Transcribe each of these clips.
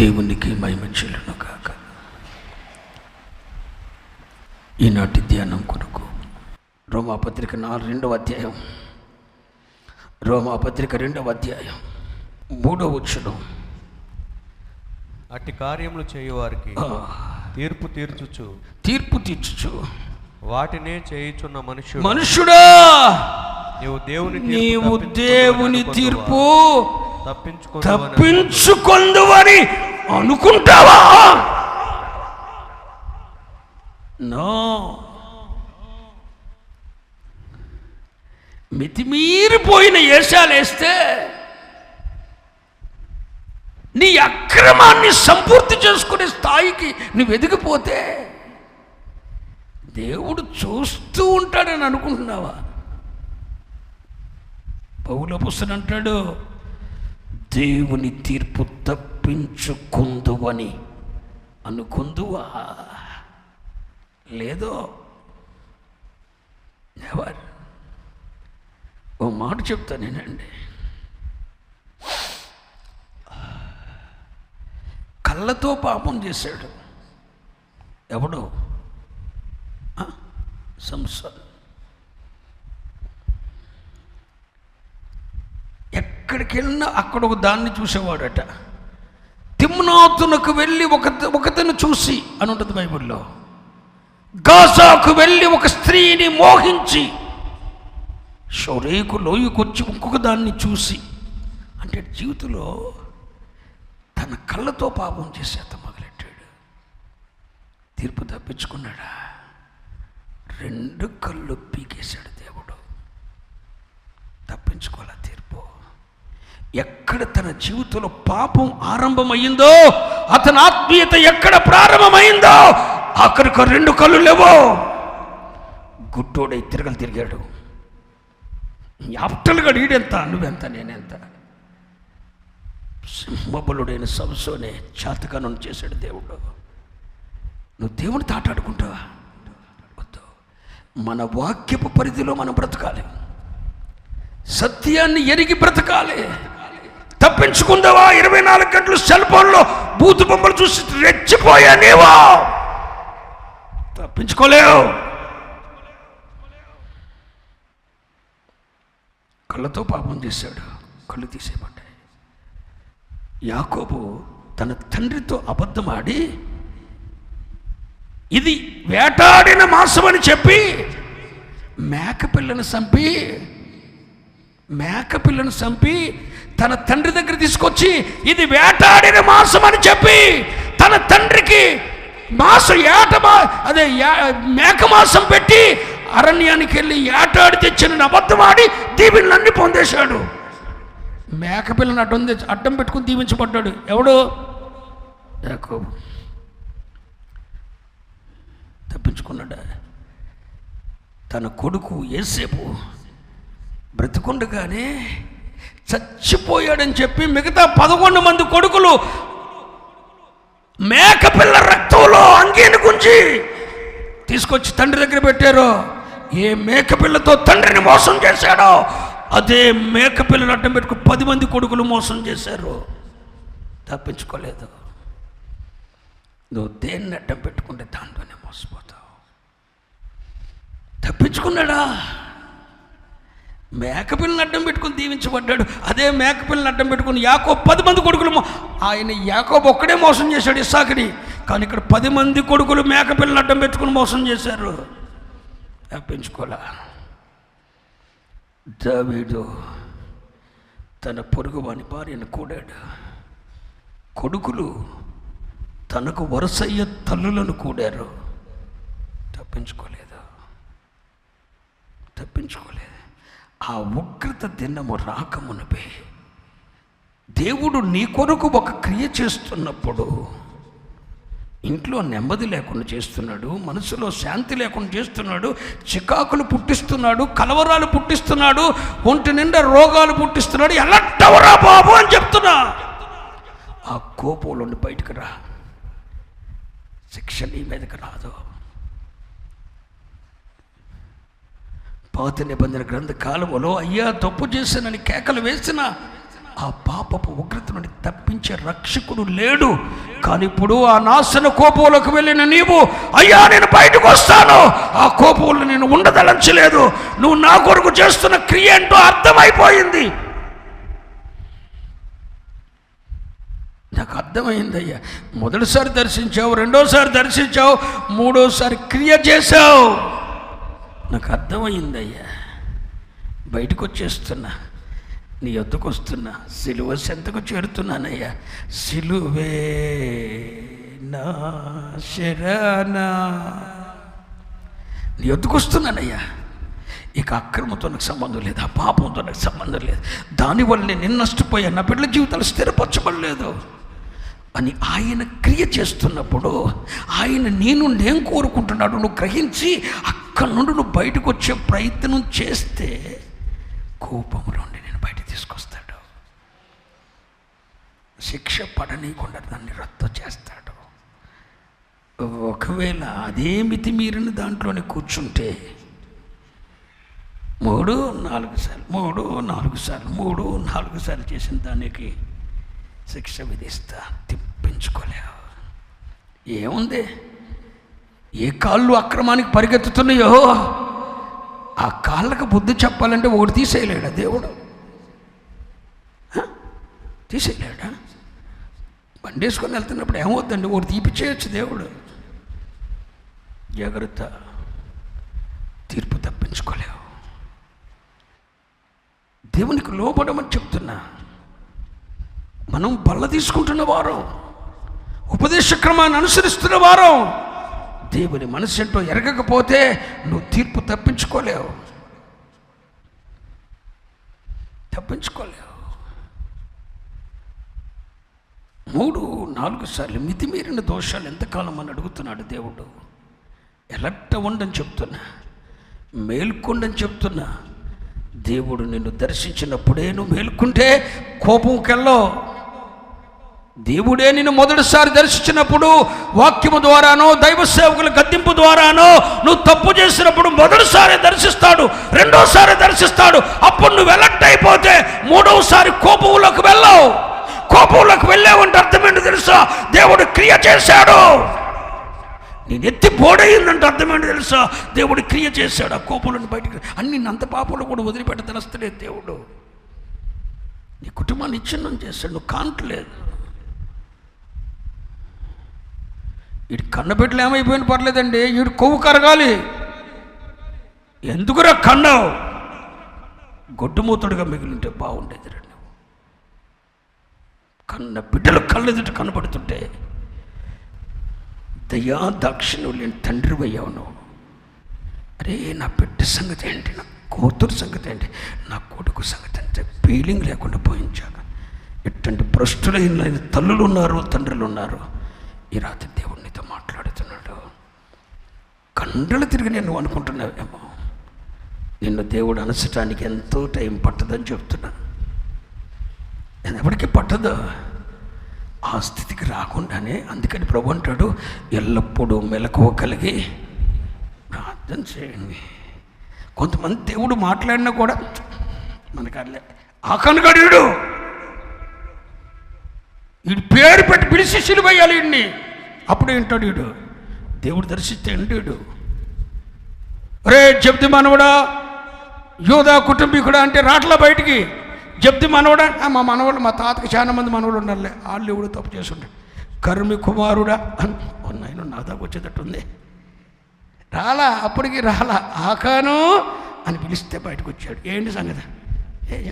దేవునికి మహిమ చెల్లును కాక. ఈనాటి ధ్యానం కొరకు రోమాపత్రిక 2వ అధ్యాయం, రోమాపత్రిక 2వ అధ్యాయం 3వ వచనం. అట్టి కార్యములు చేయువారికి తీర్పు తీర్చుచు వాటినే చేయుచున్న మనుషుడా, నీవు దేవుని తీర్పు తప్పించుకొందువని అనుకుంటావా? నో. మితిమీరిపోయిన ఏషాలేస్తే నీ అక్రమాన్ని సంపూర్తి చేసుకునే స్థాయికి నువ్వు ఎదిగిపోతే దేవుడు చూస్తూ ఉంటాడని అనుకుంటున్నావా? పౌలు అపొస్తలుడు అంటాడు, దేవుని తీర్పు తప్పించుకుందువని అనుకుందువా? లేదో. ఎవరు ఓ మాట చెప్తానేనండి. కళ్ళతో పాపం చేశాడు ఎవడో? సంసారం. ఎక్కడికి వెళ్ళినా అక్కడ ఒక దాన్ని చూసేవాడట. తిమ్నాతునకు వెళ్ళి ఒకతను చూసి అని ఉంటుంది బైబిల్లో. గాజాకు వెళ్ళి ఒక స్త్రీని మోహించి షోరేకు లోయకొచ్చి ఇంకొక దాన్ని చూసి, అంటే జీవితంలో తన కళ్ళతో పాపం చేసేంత మొదలెట్టాడు. తీర్పు తప్పించుకున్నాడా? 2 కళ్ళు పీకేశాడు దేవుడు. తప్పించుకోలే తీర్పు. ఎక్కడ తన జీవితంలో పాపం ఆరంభమైందో, అతని ఆత్మీయత ఎక్కడ ప్రారంభమైందో, అక్కడికి 2 కళ్ళు లేవో. గుట్టోడై తిరిగాడు. యాప్టలుగా ఈడెంత, నువ్వెంత, నేనెంత. సింహబలుడైన సంసోనే చాతకానం చేశాడు దేవుడు. నువ్వు దేవుని తాటాడుకుంటావా? వద్దు. మన వాక్యపు పరిధిలో మనం బ్రతకాలి. సత్యాన్ని ఎరిగి బ్రతకాలి. తప్పించుకుందావా? 24 గంటలు సెల్ ఫోన్లో బూతు బొమ్మలు చూసి రెచ్చిపోయా నీవా? తప్పించుకోలేవు. కళ్ళతో పాపం చేశాడు, కళ్ళు తీసేయబడ్డాయి. యాకోబు తన తండ్రితో అబద్ధమాడి ఇది వేటాడిన మాంసం అని చెప్పి మేకపిల్లను చంపి తన తండ్రి దగ్గర తీసుకొచ్చి ఇది వేటాడిన మాంసం అని చెప్పి తన తండ్రికి మేక మాంసం పెట్టి అరణ్యానికి వెళ్ళి ఏటాడి తెచ్చిన అబద్ధమాడి దీవెనలన్నీ పొందేశాడు. మేకపిల్లని అడ్డం పెట్టుకుని దీవించబడ్డాడు. ఎవడు? యాకోబు. తప్పించుకున్నాడా? తన కొడుకు యోసేపు బ్రతికుండగానే చచ్చిపోయాడని చెప్పి మిగతా 11 మంది కొడుకులు మేకపిల్ల రక్తంలో అంగీని గుంజి తీసుకొచ్చి తండ్రి దగ్గర పెట్టారు. ఏ మేకపిల్లతో తండ్రిని మోసం చేశాడో అదే మేకపిల్లని అడ్డం పెట్టుకుని 10 మంది కొడుకులు మోసం చేశారు. తప్పించుకోలేదు. నువ్వు దేన్ని అడ్డం పెట్టుకుంటే దాంట్లోనే మోసపోతావు. తప్పించుకున్నాడా? మేకపిల్లని అడ్డం పెట్టుకుని దీవించబడ్డాడు. అదే మేకపిల్లని అడ్డం పెట్టుకుని యాకోబు 10 మంది కొడుకులు, ఆయన యాకోబు ఒక్కడే మోసం చేశాడు ఇస్సాకుని. కానీ ఇక్కడ 10 మంది కొడుకులు మేకపిల్లని అడ్డం పెట్టుకుని మోసం చేశారు. తప్పించుకోలే. దావీదు తన పొరుగువాని భార్యను కూడాడు. కొడుకులు తనకు వరుసయ్య తల్లులను కూడారు. తప్పించుకోలేదు. ఆ ఉగ్రత దినము రాకమునపే దేవుడు నీ కొరకు ఒక క్రియ చేస్తున్నప్పుడు ఇంట్లో నెమ్మది లేకుండా చేస్తున్నాడు, మనసులో శాంతి లేకుండా చేస్తున్నాడు, చికాకులు పుట్టిస్తున్నాడు, కలవరాలు పుట్టిస్తున్నాడు, ఒంటి నిండా రోగాలు పుట్టిస్తున్నాడు. ఎలాంటవరా బాబు అని చెప్తున్నా. ఆ కోపంలోని బయటకు రా. శిక్ష నీ మీదకి రాదు. పాత నిబంధన గ్రంథ కాలంలో అయ్యా తప్పు చేశానని కేకలు వేసిన ఆ పాపపు ఉగ్రత నుండి తప్పించే రక్షకుడు లేడు. కానీ ఇప్పుడు ఆ నాశన కోపంలోకి వెళ్ళిన నీవు, అయ్యా నేను బయటకు వస్తాను, ఆ కోపంలో నేను ఉండదలంచలేదు, నువ్వు నా కొరకు చేస్తున్న క్రియ ఏంటో అర్థమైపోయింది. నాకు అర్థమైందయ్యా. మొదటిసారి దర్శించావు, రెండోసారి దర్శించావు, మూడోసారి క్రియ చేశావు. నాకు అర్థమైందయ్యా. బయటకు వచ్చేస్తున్నా, నీ యొద్దకు వస్తున్నా, సిలువ చెంతకు చేరుతున్నానయ్యా. సిలువే నా శరణ, నీ యొద్దకు వస్తున్నానయ్యా. ఇక అక్రమంతో నాకు సంబంధం లేదు, ఆ పాపంతో నాకు సంబంధం లేదు, దానివల్ల నేను నష్టపోయా, నా బిడ్డల జీవితాలు స్థిరపరచబడలేదు అని ఆయన క్రియ చేస్తున్నప్పుడు ఆయన నేను కోరుకుంటున్నాడు నువ్వు గ్రహించి అక్కడి నుండి నువ్వు బయటకు వచ్చే ప్రయత్నం చేస్తే కోపంలో నుండి నేను బయట తీసుకొస్తాడు. శిక్ష పడనీయకుండా దాన్ని రద్దు చేస్తాడు. ఒకవేళ అదే మితిమీరిన దాంట్లోనే కూర్చుంటే 3-4 సార్లు చేసిన దానికి శిక్ష విధిస్తా, తిప్పించుకోలేవు. ఏముంది? ఏ కాళ్ళు అక్రమానికి పరిగెత్తుతున్నాయో ఆ కాళ్ళకు బుద్ధి చెప్పాలంటే ఒకటి తీసేయలేడా దేవుడు? తీసేయలేడా? బండి వేసుకొని వెళ్తున్నప్పుడు ఏమవుతుందండి, ఒకటి తీపిచ్చేయచ్చు దేవుడు. జాగ్రత్త, తీర్పు తప్పించుకోలేవు. దేవునికి లోబడమని చెప్తున్నా. మనం బల్ల తీసుకుంటున్న వారం, ఉపదేశ క్రమాన్ని అనుసరిస్తున్న వారం, దేవుని మనసు ఏంటో ఎరగకపోతే నువ్వు తీర్పు తప్పించుకోలేవు. 3-4 సార్లు మితిమీరిన దోషాలు ఎంతకాలం అని అడుగుతున్నాడు దేవుడు. ఎలర్ట్ అవ్వండి చెప్తున్నా, మేల్కొండని చెప్తున్నా. దేవుడు నిన్ను దర్శించినప్పుడే నువ్వు మేల్కుంటే కోపంకెళ్ళవు. దేవుడే నిన్ను మొదటిసారి దర్శించినప్పుడు వాక్యము ద్వారానో దైవ సేవకుల గద్దింపు ద్వారానో నువ్వు తప్పు చేసినప్పుడు మొదటిసారి దర్శిస్తాడు, రెండోసారి దర్శిస్తాడు. అప్పుడు నువ్వు ఎలర్ట్ అయిపోతే మూడవసారి కోపంలోకి వెళ్ళావు. కోపంలోకి వెళ్ళావంటే అర్థమేంటో తెలుసా? దేవుడు క్రియ చేశాడు. నేను ఎత్తి బోడయిందంటే అర్థమేంటో తెలుసా? దేవుడు క్రియ చేశాడు. ఆ కోపంలో బయటికి అన్ని అంత పాపంలో కూడా వదిలిపెట్ట తెలుస్తలేదు దేవుడు. నీ కుటుంబాన్ని ఇచ్చిన్నం చేశాడు, నువ్వు కాంటలేదు. వీడి కన్నబిడ్డలు ఏమైపోయిన పర్లేదండి, వీడు కొవ్వు కరగాలి. ఎందుకురా కన్నావు? గొడ్డుమూతుడుగా మిగిలింటే బాగుండేది. రండి, కన్న బిడ్డలు కళ్ళెదుట కనబడుతుంటే దయా దాక్షిణ్యం లేని తండ్రి అయ్యావు నువ్వు. అరే నా బిడ్డ సంగతి ఏంటి, నా కూతురు సంగతి ఏంటి, నా కొడుకు సంగతి అంటే ఫీలింగ్ లేకుండా పోయించాక ఎట్టంటి భ్రష్టులైన తల్లులు ఉన్నారు, తండ్రులు ఉన్నారు. ఈ రాత్రి దేవుడు నీతో మాట్లాడుతున్నాడు. కండలు తిరిగి నేను అనుకుంటున్నావేమో, నిన్ను దేవుడు అనసటానికి ఎంతో టైం పట్టదని చెప్తున్నా. ఎవరికి పట్టదు ఆ స్థితికి రాకుండానే. అందుకని ప్రభు అంటాడు, ఎల్లప్పుడూ మెలకువ కలిగి ప్రార్థన చేయండి. కొంతమంది దేవుడు మాట్లాడినా కూడా మనకు ఆ కనుగడు వీడు పేరు పెట్టి పిలిచి సిలువేయాలి వీడిని. అప్పుడు ఏంటాడు వీడు? దేవుడు దర్శిస్తే ఏంటాడు? రే జబ్ది మనవడా, యోధా కుటుంబీకుడా అంటే రాట్లా బయటికి. జబ్ది మనవడా, మా మనవాళ్ళు, మా తాతకి చాలా మంది మనవాళ్ళు ఉండాలి, వాళ్ళు ఎవడు తప్పు చేస్తుంటాడు. కర్మి కుమారుడా ఆయన నా దాకా వచ్చేటట్టుంది. రాలా, అప్పటికి రాలా. ఆకాను అని పిలిస్తే బయటకు వచ్చాడు. ఏంటి సంగతి?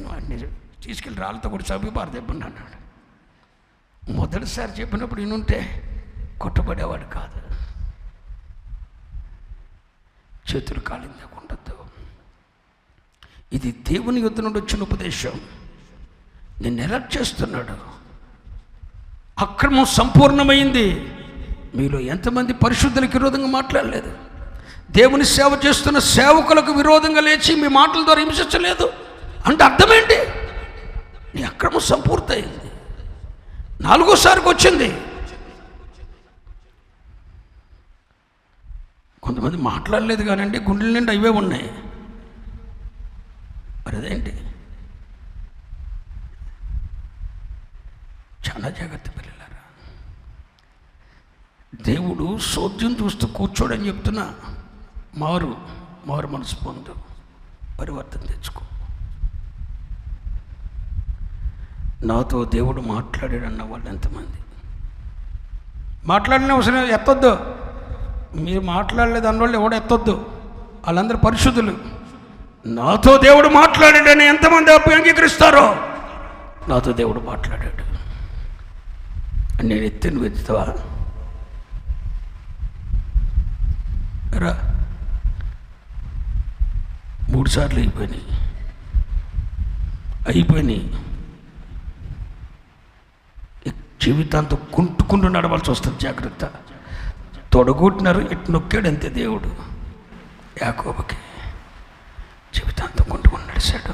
వాడిని తీసుకెళ్ళి రాళ్ళతో కూడా చంపి పారదెబ్బండి అన్నాడు. మొదటిసారి చెప్పినప్పుడు ఈయనుంటే కొట్టబడేవాడు కాదు. చేతులు కాలిందా ఉండద్దు. ఇది దేవుని యుద్ధ నుండి వచ్చిన ఉపదేశం. నిన్ను ఎలర్ట్ చేస్తున్నాడు. అక్రమం సంపూర్ణమైంది. మీలో ఎంతమంది పరిశుద్ధులకు విరోధంగా మాట్లాడలేదు? దేవుని సేవ చేస్తున్న సేవకులకు విరోధంగా లేచి మీ మాటల ద్వారా హింసించలేదు అంటే అర్థమేంటి? నీ అక్రమం సంపూర్తయింది. 4వసారికి వచ్చింది. కొంతమంది మాట్లాడలేదు కానండి, గుండెల నిండా అవే ఉన్నాయి. మరి అదేంటి? జాగ్రత్త పిల్లలారా. దేవుడు సోద్యం చూస్తూ కూర్చోడని చెప్తున్నా. మారు మనసు పొందు, పరివర్తన తెచ్చుకో. నాతో దేవుడు మాట్లాడాడు అన్న వాళ్ళు ఎంతమంది? మాట్లాడిన అవసరం ఎత్తొద్దు. మీరు మాట్లాడలేదు అన్నోళ్ళు ఎవడు ఎత్తొద్దు. వాళ్ళందరూ పరిశుద్ధులు. నాతో దేవుడు మాట్లాడాడని ఎంతమంది అంగీకరిస్తారో? నాతో దేవుడు మాట్లాడాడు నేను ఎత్తి నువ్వు ఎత్తుతావా? రా. 3 సార్లు అయిపోయినాయి. జీవితాంతో కుంటుకుంటూ నడవాల్సి వస్తుంది. జాగ్రత్త. తొడగొట్టినారు, ఇటు నొక్కాడు అంతే దేవుడు. యాకోబుకి జీవితాంతం కుంటుకుంటూ నడిచాడు.